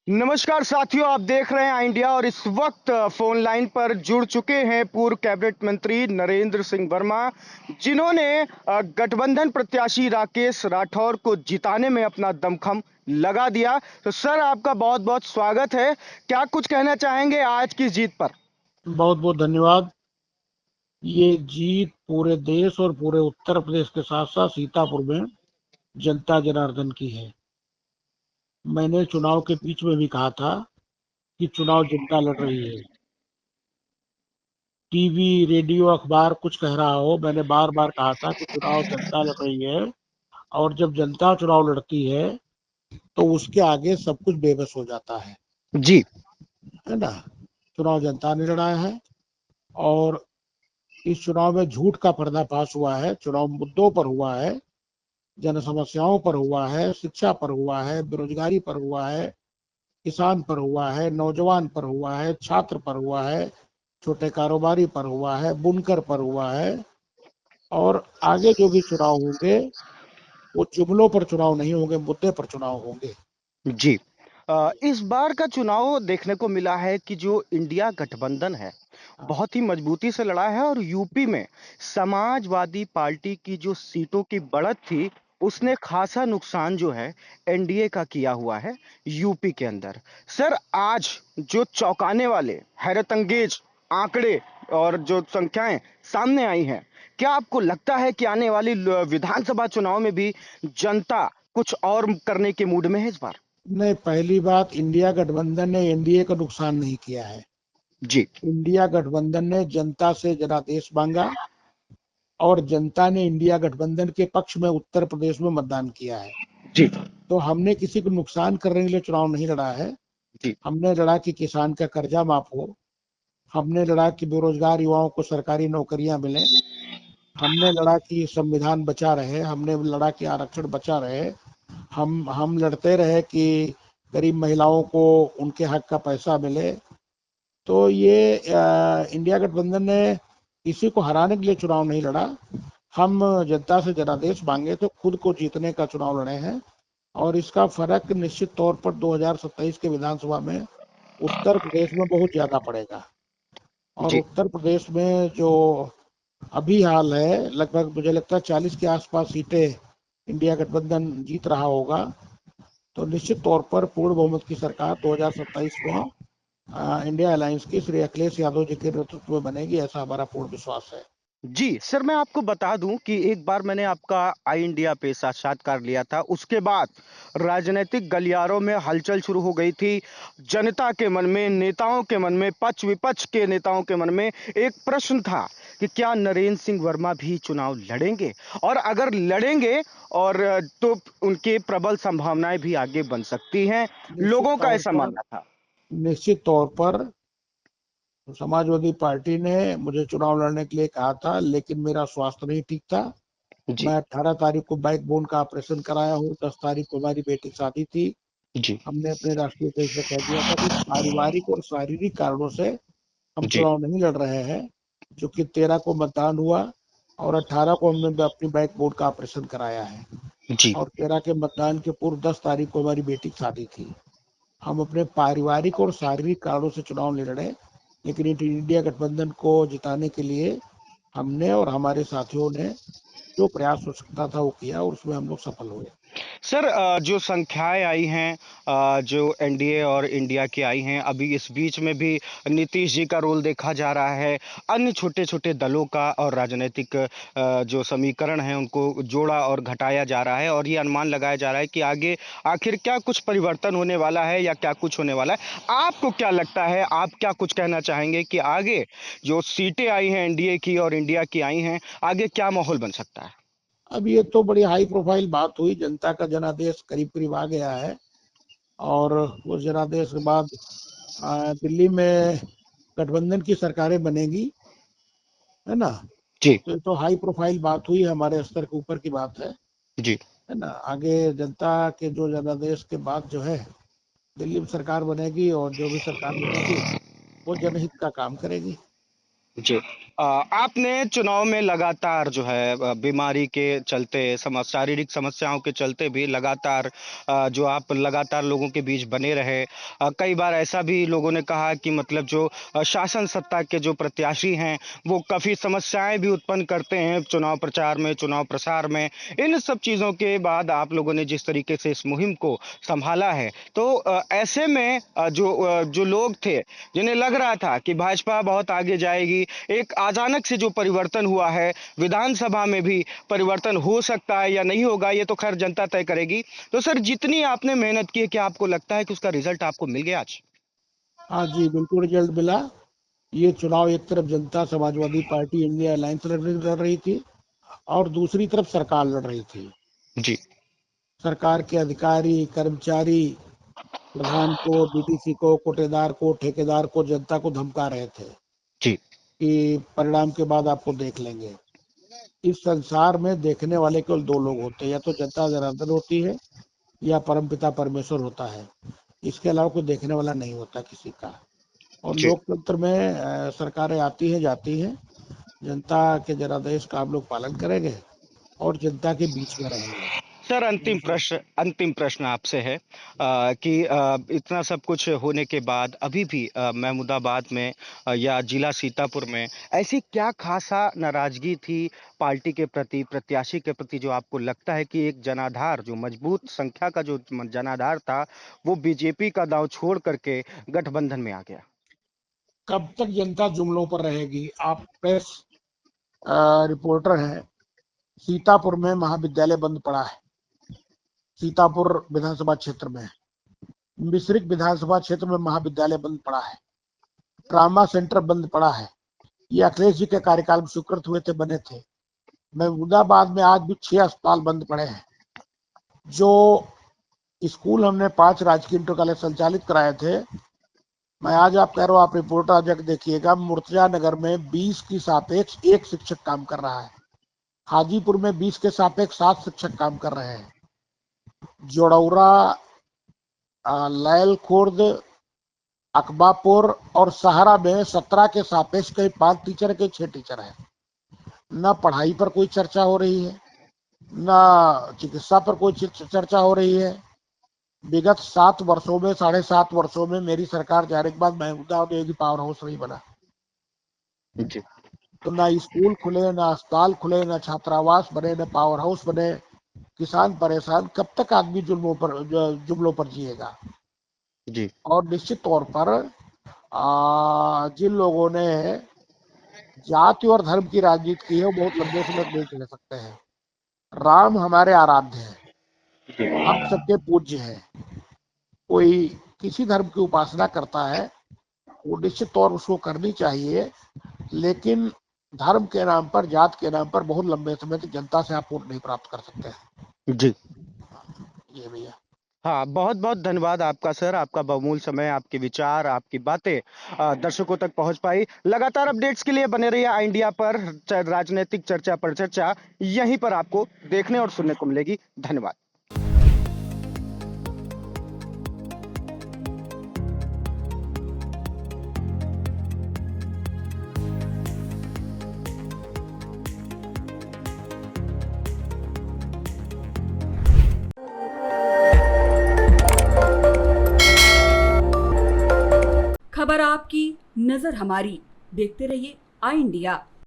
नमस्कार साथियों, आप देख रहे हैं आई इंडिया और इस वक्त फोन लाइन पर जुड़ चुके हैं पूर्व कैबिनेट मंत्री नरेंद्र सिंह वर्मा, जिन्होंने गठबंधन प्रत्याशी राकेश राठौर को जिताने में अपना दमखम लगा दिया। तो सर, आपका बहुत बहुत स्वागत है। क्या कुछ कहना चाहेंगे आज की जीत पर? बहुत बहुत धन्यवाद। ये जीत पूरे देश और पूरे उत्तर प्रदेश के साथ साथ सीतापुर में जनता जनार्दन की है। मैंने चुनाव के बीच में भी कहा था कि चुनाव जनता लड़ रही है। टीवी, रेडियो, अखबार कुछ कह रहा हो, मैंने बार बार कहा था कि चुनाव जनता लड़ रही है। और जब जनता चुनाव लड़ती है तो उसके आगे सब कुछ बेबस हो जाता जी। है ना। चुनाव जनता ने लड़ा है और इस चुनाव में झूठ का पर्दाफाश हुआ है। चुनाव मुद्दों पर हुआ है, जन समस्याओं पर हुआ है, शिक्षा पर हुआ है, बेरोजगारी पर हुआ है, किसान पर हुआ है, नौजवान पर हुआ है, छात्र पर हुआ है, छोटे कारोबारी पर हुआ है, बुनकर पर हुआ है। और आगे जो भी चुनाव होंगे वो जुमलों पर चुनाव नहीं होंगे, मुद्दे पर चुनाव होंगे। जी। इस बार का चुनाव देखने को मिला है कि जो इंडिया गठबंधन है, बहुत ही मजबूती से लड़ा है और यूपी में समाजवादी पार्टी की जो सीटों की बढ़त थी, उसने खासा नुकसान जो है एनडीए का किया हुआ है यूपी के अंदर। सर, आज जो चौंकाने वाले, हैरत अंगेज आंकड़े और जो संख्याएं सामने आई हैं, क्या आपको लगता है कि आने वाली विधानसभा चुनाव में भी जनता कुछ और करने के मूड में है इस बार? नहीं, पहली बात, इंडिया गठबंधन ने एनडीए का नुकसान नहीं किया है। जी। इंडिया गठबंधन ने जनता से जनादेश मांगा और जनता ने इंडिया गठबंधन के पक्ष में उत्तर प्रदेश में मतदान किया है। जी। तो हमने किसी को नुकसान करने के लिए चुनाव नहीं लड़ा है। जी। हमने लड़ा कि किसान का कर्जा माफ हो, हमने लड़ा कि बेरोजगार युवाओं को सरकारी नौकरियां मिले, हमने लड़ा कि संविधान बचा रहे, हमने लड़ा कि आरक्षण बचा रहे, हम लड़ते रहे कि गरीब महिलाओं को उनके हक का पैसा मिले। तो ये इंडिया गठबंधन ने किसी को हराने के लिए चुनाव नहीं लड़ा। हम जनता से जनादेश मांगे तो खुद को जीतने का चुनाव लड़े हैं। और इसका फर्क निश्चित तौर पर 2027 के विधानसभा में उत्तर प्रदेश में बहुत ज्यादा पड़ेगा। और जी। उत्तर प्रदेश में जो अभी हाल है, लगभग मुझे लगता है 40 के आसपास सीटें इंडिया गठबंधन जीत रहा होगा। तो निश्चित तौर पर पूर्ण बहुमत की सरकार 2027 में इंडिया अलायंस की श्री अखिलेश यादव जी के नेतृत्व में बनेगी, ऐसा हमारा पूर्ण विश्वास है। जी, सर, मैं आपको बता दूं कि एक बार मैंने आपका आई इंडिया पे साक्षात्कार लिया था। उसके बाद राजनीतिक गलियारों में हलचल शुरू हो गई थी। जनता के मन में, नेताओं के मन में, पक्ष विपक्ष के नेताओं के मन में एक प्रश्न था कि क्या नरेंद्र सिंह वर्मा भी चुनाव लड़ेंगे, और अगर लड़ेंगे और तो उनके प्रबल संभावनाएं भी आगे बन सकती हैं। निश्चित लोगों का तौर ऐसा पर मानना था। निश्चित तौर पर समाजवादी पार्टी ने मुझे चुनाव लड़ने के लिए कहा था, लेकिन मेरा स्वास्थ्य नहीं ठीक था। जी। मैं 18 तारीख को बैक बोन का ऑपरेशन कराया हूँ, 10 तारीख को हमारी बेटी की शादी थी। जी। हमने अपने राष्ट्रीय अध्यक्ष से कह दिया था कि पारिवारिक और शारीरिक कारणों से हम जी। चुनाव नहीं लड़ रहे हैं। क्योंकि 13 को मतदान हुआ और 18 को हमने अपनी बैक बोन का ऑपरेशन कराया है। जी। और 13 के मतदान के पूर्व 10 तारीख को हमारी बेटी की शादी थी। हम अपने पारिवारिक और शारीरिक कारणों से चुनाव नहीं लड़े, लेकिन इंडिया गठबंधन को जिताने के लिए हमने और हमारे साथियों ने जो प्रयास हो सकता था वो किया और उसमें हम लोग सफल हुए। सर, जो संख्याएं आई हैं, जो एनडीए और इंडिया की आई हैं, अभी इस बीच में भी नीतीश जी का रोल देखा जा रहा है, अन्य छोटे छोटे दलों का और राजनीतिक जो समीकरण है उनको जोड़ा और घटाया जा रहा है, और ये अनुमान लगाया जा रहा है कि आगे आखिर क्या कुछ परिवर्तन होने वाला है या क्या कुछ होने वाला है। आपको क्या लगता है, आप क्या कुछ कहना चाहेंगे कि आगे जो सीटें आई हैं एनडीए की और इंडिया की आई हैं, आगे क्या माहौल बन सकता है? अब ये तो बड़ी हाई प्रोफाइल बात हुई, जनता का जनादेश करीब करीब आ गया है। और उस जनादेश के बाद दिल्ली में गठबंधन की सरकारें बनेगी, है ना। जी। तो ये तो हाई प्रोफाइल बात हुई, हमारे स्तर के ऊपर की बात जी। है ना। आगे जनता के जो जनादेश के बाद जो है दिल्ली में सरकार बनेगी और जो भी सरकार बनेगी वो जनहित का काम करेगी। जी। आपने चुनाव में लगातार जो है बीमारी के चलते शारीरिक समस्याओं के चलते भी लगातार जो आप लगातार लोगों के बीच बने रहे। कई बार ऐसा भी लोगों ने कहा कि मतलब जो शासन सत्ता के जो प्रत्याशी हैं वो काफी समस्याएं भी उत्पन्न करते हैं चुनाव प्रचार में, चुनाव प्रसार में। इन सब चीजों के बाद आप लोगों ने जिस तरीके से इस मुहिम को संभाला है, तो ऐसे में जो लोग थे जिन्हें लग रहा था कि भाजपा बहुत आगे जाएगी, एक अचानक से जो परिवर्तन हुआ है, विधानसभा में भी परिवर्तन हो सकता है या नहीं होगा, ये तो खैर जनता तय करेगी। तो सर, जितनी आपने मेहनत की है, क्या आपको लगता है कि उसका रिजल्ट आपको मिल गया आज? हाँ जी, बिल्कुल रिजल्ट मिला। ये चुनाव एक तरफ जनता समाजवादी पार्टी इंडिया अलायंस लड़ रही थी और दूसरी तरफ सरकार लड़ रही थी। जी। सरकार के अधिकारी, कर्मचारी, प्रधान को, डीटीसी को, कोटेदार को, ठेकेदार को, जनता को धमका रहे थे जी। कि परिणाम के बाद आपको देख लेंगे। इस संसार में देखने वाले केवल दो लोग होते हैं, या तो जनता जनार्दन होती है या परमपिता परमेश्वर होता है। इसके अलावा कोई देखने वाला नहीं होता किसी का। और जी। लोकतंत्र में सरकारें आती हैं, जाती हैं। जनता के जनादेश का हम लोग पालन करेंगे और जनता के बीच में रहेंगे। सर, अंतिम प्रश्न आपसे है कि इतना सब कुछ होने के बाद अभी भी महमूदाबाद में या जिला सीतापुर में ऐसी क्या खासा नाराजगी थी पार्टी के प्रति, प्रत्याशी के प्रति, जो आपको लगता है कि एक जनाधार, जो मजबूत संख्या का जो जनाधार था, वो बीजेपी का दांव छोड़ करके गठबंधन में आ गया? कब तक जनता जुमलों पर रहेगी? आप प्रेस रिपोर्टर हैं। सीतापुर में महाविद्यालय बंद पड़ा है, सीतापुर विधानसभा क्षेत्र में। मिश्रिक विधानसभा क्षेत्र में महाविद्यालय बंद पड़ा है, ट्रामा सेंटर बंद पड़ा है। ये अखिलेश जी के कार्यकाल में स्वीकृत हुए थे, बने थे। महमूदाबाद में आज भी 6 अस्पताल बंद पड़े हैं। जो स्कूल हमने 5 राजकीय इंटर कॉलेज संचालित कराए थे, मैं आज आप कह रहा हूँ, आप रिपोर्टर आज देखिएगा, मुर्तजा नगर में 20 की सापेक्ष 1 शिक्षक काम कर रहा है। हाजीपुर में 20 के सापेक्ष 7 शिक्षक काम कर रहे हैं। जोड़ौरा, लैल खुर्द, अकबापुर और सहारा में 17 के सापेक्ष कई 5 टीचर के 6 टीचर हैं। न पढ़ाई पर कोई चर्चा हो रही है, न चिकित्सा पर कोई चर्चा हो रही है। विगत 7 वर्षों में, 7.5 वर्षों में मेरी सरकार जाने के बाद महमूदाबाद में पावर हाउस नहीं बना। जी। तो ना स्कूल खुले, ना अस्पताल खुले, ना छात्रावास बने, ना पावर हाउस बने। किसान परेशान, कब तक आदमी जुमलों पर जिएगा? जी। और निश्चित तौर पर जिन लोगों ने जाति और धर्म की राजनीति की है, वो बहुत लंबे समय तक नहीं चल सकते हैं। राम हमारे आराध्य हैं, हम सबके पूज्य हैं। कोई किसी धर्म की उपासना करता है, वो निश्चित तौर उसको करनी चाहिए, लेकिन धर्म के नाम पर, जात के नाम पर बहुत लंबे समय तक जनता से आप वोट नहीं प्राप्त कर सकते हैं। जी। ये भैया। हाँ, बहुत बहुत धन्यवाद आपका सर, आपका बहुमूल्य समय, आपके विचार, आपकी बातें दर्शकों तक पहुंच पाई। लगातार अपडेट्स के लिए बने रहिए आई इंडिया पर। राजनीतिक चर्चा पर चर्चा यहीं पर आपको देखने और सुनने को मिलेगी। धन्यवाद। खबर आपकी, नजर हमारी। देखते रहिए आई इंडिया।